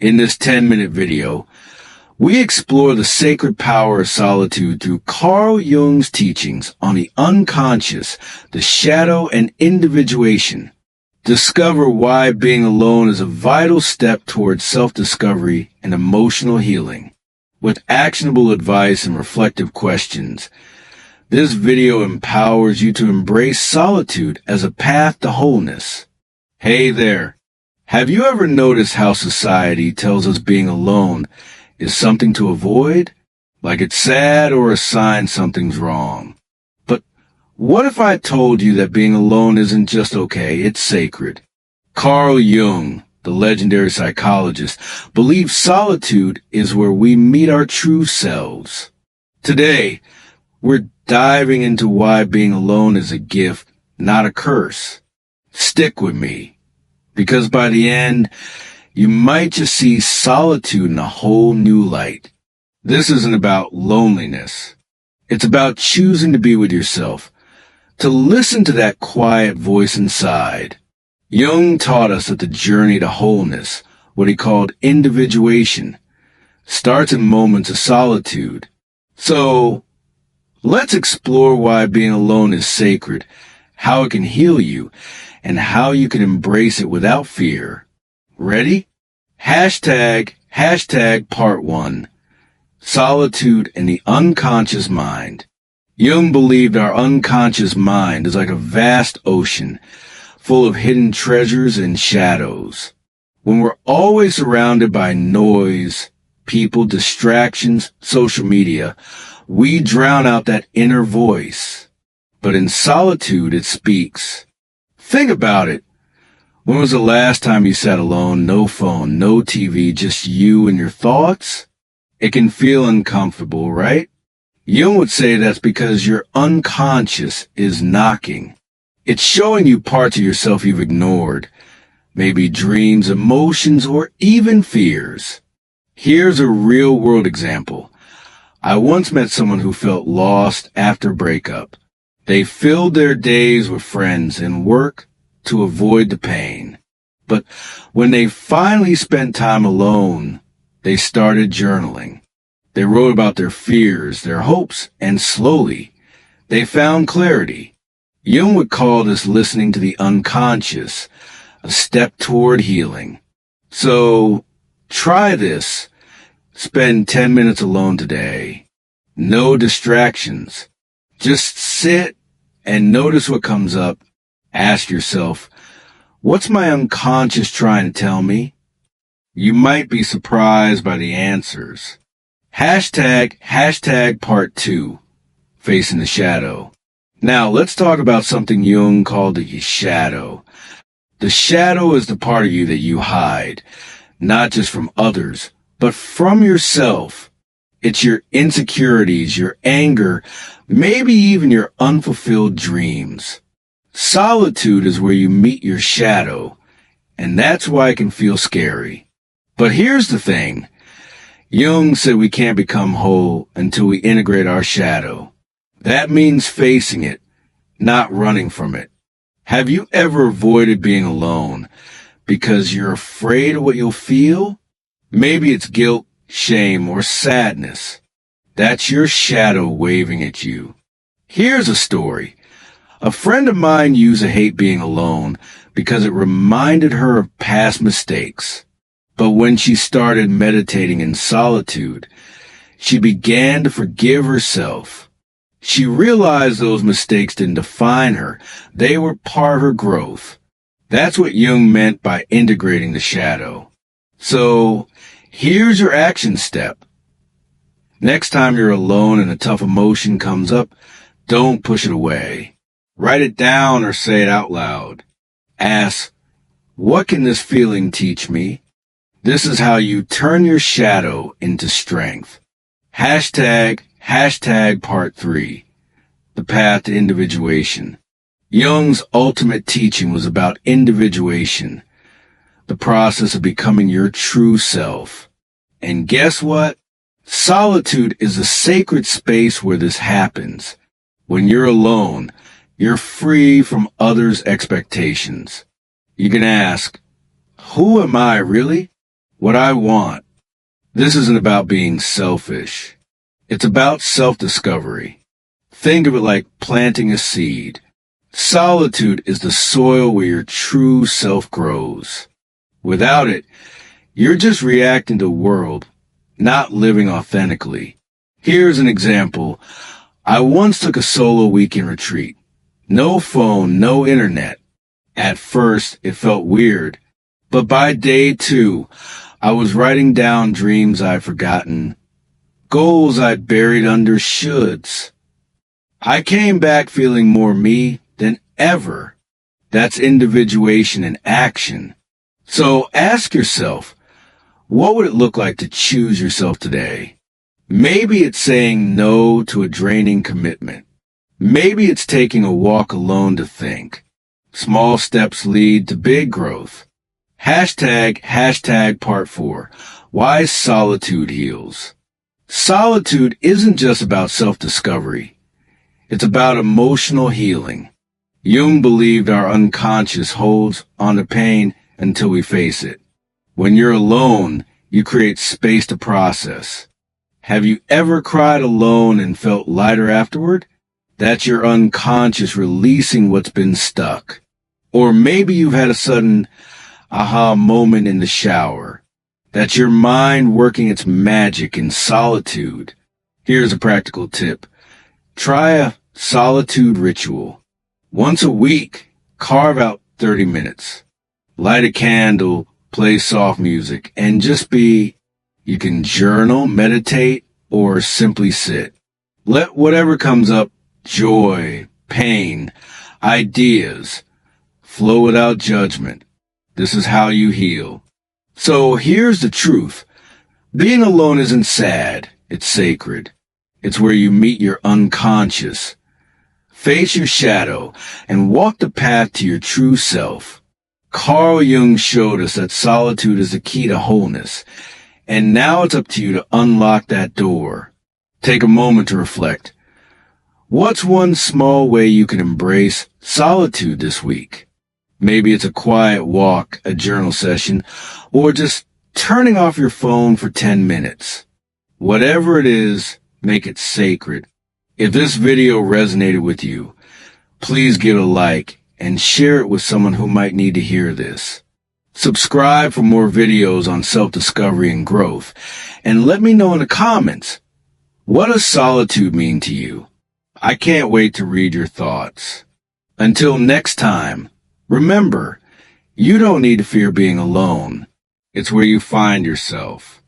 In this 10-minute video, we explore the sacred power of solitude through Carl Jung's teachings on the unconscious, the shadow, and individuation. Discover why being alone is a vital step towards self-discovery and emotional healing. With actionable advice and reflective questions, this video empowers you to embrace solitude as a path to wholeness. Hey there. Have you ever noticed how society tells us being alone is something to avoid? Like it's sad or a sign something's wrong. But what if I told you that being alone isn't just okay, it's sacred? Carl Jung, the legendary psychologist, believed solitude is where we meet our true selves. Today, we're diving into why being alone is a gift, not a curse. Stick with me, because by the end, you might just see solitude in a whole new light. This isn't about loneliness. It's about choosing to be with yourself, to listen to that quiet voice inside. Jung taught us that the journey to wholeness, what he called individuation, starts in moments of solitude. So, let's explore why being alone is sacred, how it can heal you, and how you can embrace it without fear. Ready? Hashtag part 1. Solitude and the unconscious mind. Jung believed our unconscious mind is like a vast ocean, full of hidden treasures and shadows. When we're always surrounded by noise, people, distractions, social media, we drown out that inner voice. But in solitude, it speaks. Think about it. When was the last time you sat alone, no phone, no TV, just you and your thoughts? It can feel uncomfortable, right? Jung would say that's because your unconscious is knocking. It's showing you parts of yourself you've ignored, maybe dreams, emotions, or even fears. Here's a real-world example. I once met someone who felt lost after a breakup. They filled their days with friends and work to avoid the pain. But when they finally spent time alone, they started journaling. They wrote about their fears, their hopes, and slowly, they found clarity. Jung would call this listening to the unconscious, a step toward healing. So, try this. Spend 10 minutes alone today. No distractions. Just sit and notice what comes up. Ask yourself, what's my unconscious trying to tell me? You might be surprised by the answers. Hashtag part 2, facing the shadow. Now let's talk about something Jung called the shadow. The shadow is the part of you that you hide, not just from others, but from yourself. It's your insecurities, your anger, maybe even your unfulfilled dreams. Solitude is where you meet your shadow, and that's why it can feel scary. But here's the thing. Jung said we can't become whole until we integrate our shadow. That means facing it, not running from it. Have you ever avoided being alone because you're afraid of what you'll feel? Maybe it's guilt, shame, or sadness. That's your shadow waving at you. Here's a story. A friend of mine used to hate being alone because it reminded her of past mistakes. But when she started meditating in solitude, she began to forgive herself. She realized those mistakes didn't define her. They were part of her growth. That's what Jung meant by integrating the shadow. So, here's your action step. Next time you're alone and a tough emotion comes up, don't push it away. Write it down or say it out loud. Ask, what can this feeling teach me? This is how you turn your shadow into strength. Hashtag part 3, the path to individuation. Jung's ultimate teaching was about individuation, the process of becoming your true self. And guess what? Solitude is a sacred space where this happens. When you're alone, you're free from others' expectations. You can ask, who am I really? what I want. This isn't about being selfish. It's about self-discovery. Think of it like planting a seed. Solitude is the soil where your true self grows. Without it, you're just reacting to the world, not living authentically. Here's an example. I once took a solo weekend retreat. No phone, no internet. At first, it felt weird, but by day 2, I was writing down dreams I'd forgotten, goals I'd buried under shoulds. I came back feeling more me than ever. That's individuation in action. So ask yourself, what would it look like to choose yourself today? Maybe it's saying no to a draining commitment. Maybe it's taking a walk alone to think. Small steps lead to big growth. Hashtag part 4. Why solitude heals. Solitude isn't just about self-discovery. It's about emotional healing. Jung believed our unconscious holds onto pain until we face it. When you're alone, you create space to process. Have you ever cried alone and felt lighter afterward? That's your unconscious releasing what's been stuck. Or maybe you've had a sudden aha moment in the shower. That's your mind working its magic in solitude. Here's a practical tip. Try a solitude ritual. Once a week, carve out 30 minutes. Light a candle, play soft music, and just be. You can journal, meditate, or simply sit. Let whatever comes up, joy, pain, ideas, flow without judgment. This is how you heal. So here's the truth. Being alone isn't sad. It's sacred. It's where you meet your unconscious. Face your shadow and walk the path to your true self. Carl Jung showed us that solitude is the key to wholeness. And now it's up to you to unlock that door. Take a moment to reflect. What's one small way you can embrace solitude this week? Maybe it's a quiet walk, a journal session, or just turning off your phone for 10 minutes. Whatever it is, make it sacred. If this video resonated with you, please give it a like and share it with someone who might need to hear this. Subscribe for more videos on self-discovery and growth, and let me know in the comments, what does solitude mean to you? I can't wait to read your thoughts. Until next time, remember, you don't need to fear being alone. It's where you find yourself.